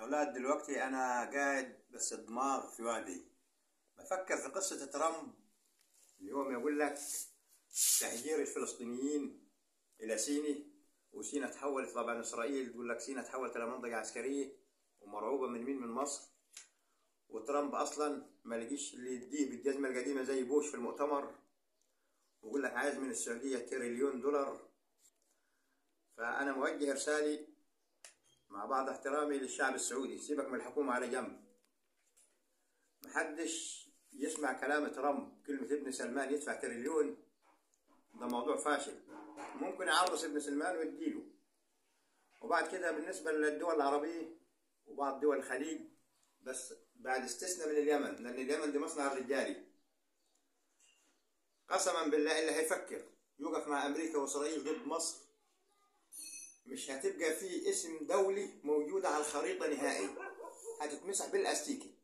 أولاد دلوقتي أنا قاعد بس الدماغ في وادي بفكر في قصة ترامب. اليوم يقول لك تهجير الفلسطينيين إلى سيناء، وسيناء تحولت، طبعا إسرائيل تقول لك سيناء تحولت إلى منطقة عسكرية ومرعوبة من مين؟ من مصر. وترامب أصلا ما لقيش اللي يديه بالجزمة القديمة زي بوش في المؤتمر، ويقول لك عايز من السعودية تريليون دولار. فأنا موجه رسالي مع بعض احترامي للشعب السعودي، سيبك من الحكومة على جنب، محدش يسمع كلام ترامب. كلمة ابن سلمان يدفع تريليون ده موضوع فاشل، ممكن يعرص ابن سلمان ويديله. وبعد كده بالنسبة للدول العربية وبعض دول الخليج، بس بعد استثناء من اليمن، لأن اليمن دي مصنع الرجالي. قسما بالله اللي هيفكر يوقف مع أمريكا وإسرائيل ضد مصر مش هتبقى في اسم دولي موجودة على الخريطة نهائي، هتتمسح بالاستيكي.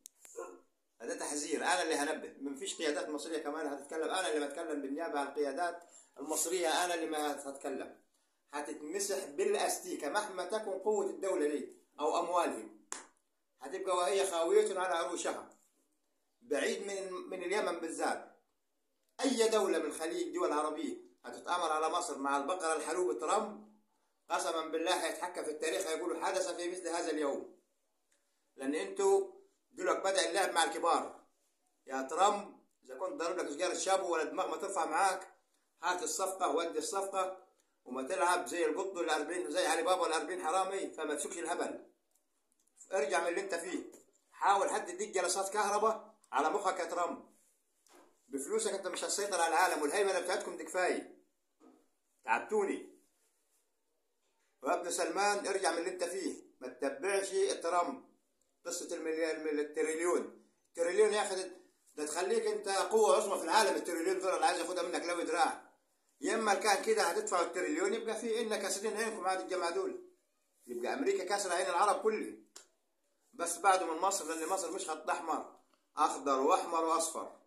هذا تحذير، انا اللي هنبه، مفيش قيادات مصرية كمان هتتكلم، انا اللي بتكلم بالنيابة عن القيادات المصرية، انا اللي ما هتكلم. هتتمسح بالاستيكة مهما تكن قوة الدولة دي او اموالهم، هتبقى وهي خاوية على عروشها بعيد من اليمن بالذات. اي دولة من الخليج دول عربية هتتآمر على مصر مع البقرة الحلوب ترامب، قسما بالله هيتحكى في التاريخ، هيقولوا حدث في مثل هذا اليوم. لان انتوا دلوقتي بدأ اللعب مع الكبار. يا ترامب اذا كنت ضارب لك سجارة شابو ولا دماغ ما ترفع معاك، هات الصفقة ودي الصفقة، وما تلعب زي القط ال40 زي علي بابا ال40 حرامي، فما تسوقش الهبل. ارجع من اللي انت فيه، حاول حد يديك جلسات كهرباء على مخك يا ترامب. بفلوسك انت مش هتسيطر على العالم، والهيمنة بتاعتكم دي كفاية، تعبتوني. وابن سلمان ارجع من اللي انت فيه، ما تتبعش ترامب. قصة التريليون، التريليون ياخد ده تخليك انت قوة عظمى في العالم. التريليون دول اللي عايز ياخدها منك لو دراع، يا اما كان كده هتدفعوا التريليون يبقى في ان كاسرين عينكم عاد الجماعة دول، يبقى امريكا كاسرة عين العرب كله، بس بعده من مصر، لان مصر مش خط احمر، اخضر واحمر واصفر،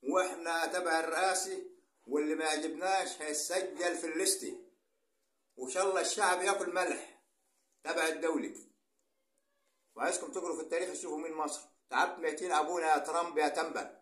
واحنا تبع الرئاسي، واللي ما عجبناش هيسجل في الليستة، وان شاء الله الشعب ياكل ملح تبع الدولة. وعايزكم تقروا في التاريخ تشوفوا مين مصر. تعبت 200 ابونا يا ترامب يا تنبل.